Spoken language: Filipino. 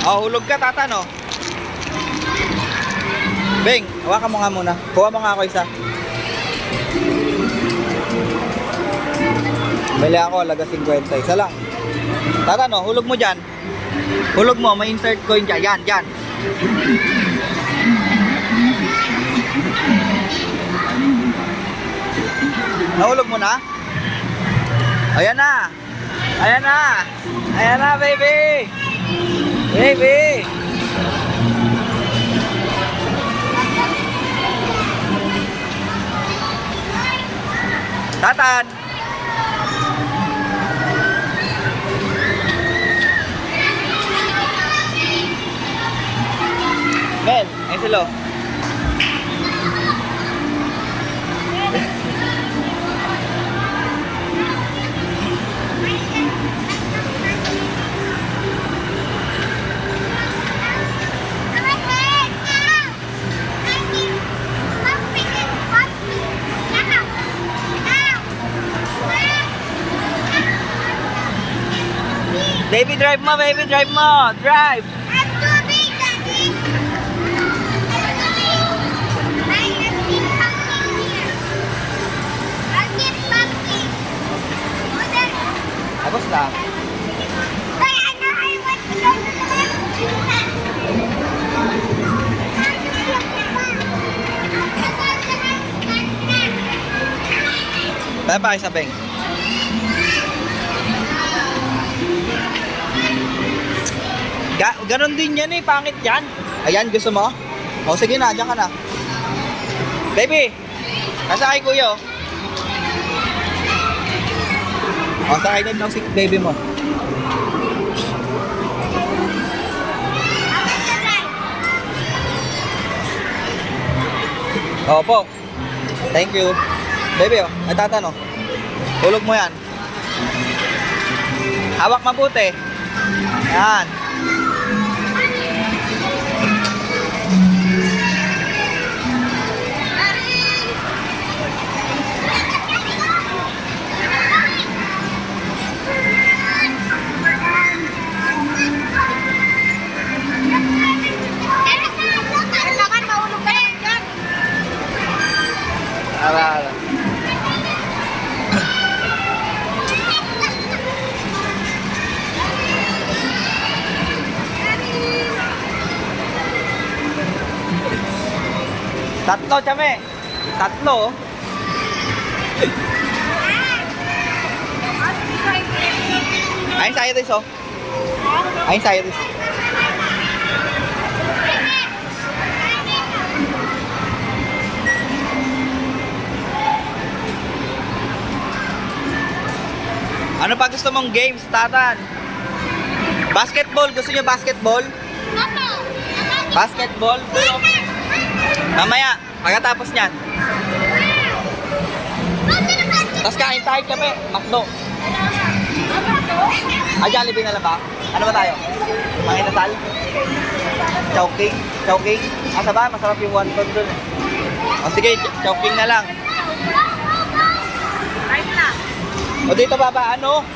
Oh, hulog ka, tata, no? Beng, hawakan mo nga muna. Kuha mo nga ako isa. Bili ako, laga 50. Isa lang. Tata, no? Hulog mo dyan. Hulog mo, may insert coin dyan. Yan, dyan. Nahulog mo na? Ayan na. Ayan na. Ayan na, baby. Baby. Tatan. Mel, ayun sila. Baby, drive mo, baby, drive mo. Drive. I'm too big, Daddy. I'm too big. I have been pumping here. I'll get pumping. Mother. Tapos na. Wait, I know I want to go to the Tayo pa kayo sa Beng. Ganon din yan eh, pangit yan. Ayan, gusto mo? O sige na, dyan ka na. Baby, nasa kay kuya. O, sakay din lang si baby mo. Opo. Thank you. Baby, ay tata, no? Hulog mo yan. Hawak mabuti. Yan. Ala. Tatlo, Chame. Tatlo. Ayun sa Iris, oh. Ayun sa Iris. Ano pa gusto mong games, Tatan? Basketball, gusto niyo basketball? Basketball? Mamaya, pagkatapos niyan. Tapos kain tayo kami, makdo. Jollibee na lang ba? Ano ba tayo? Mga inasal? Chowking? Chowking? Asa ba? Masarap yung wonton dun eh. O sige, chowking na lang. O dito baba, ano?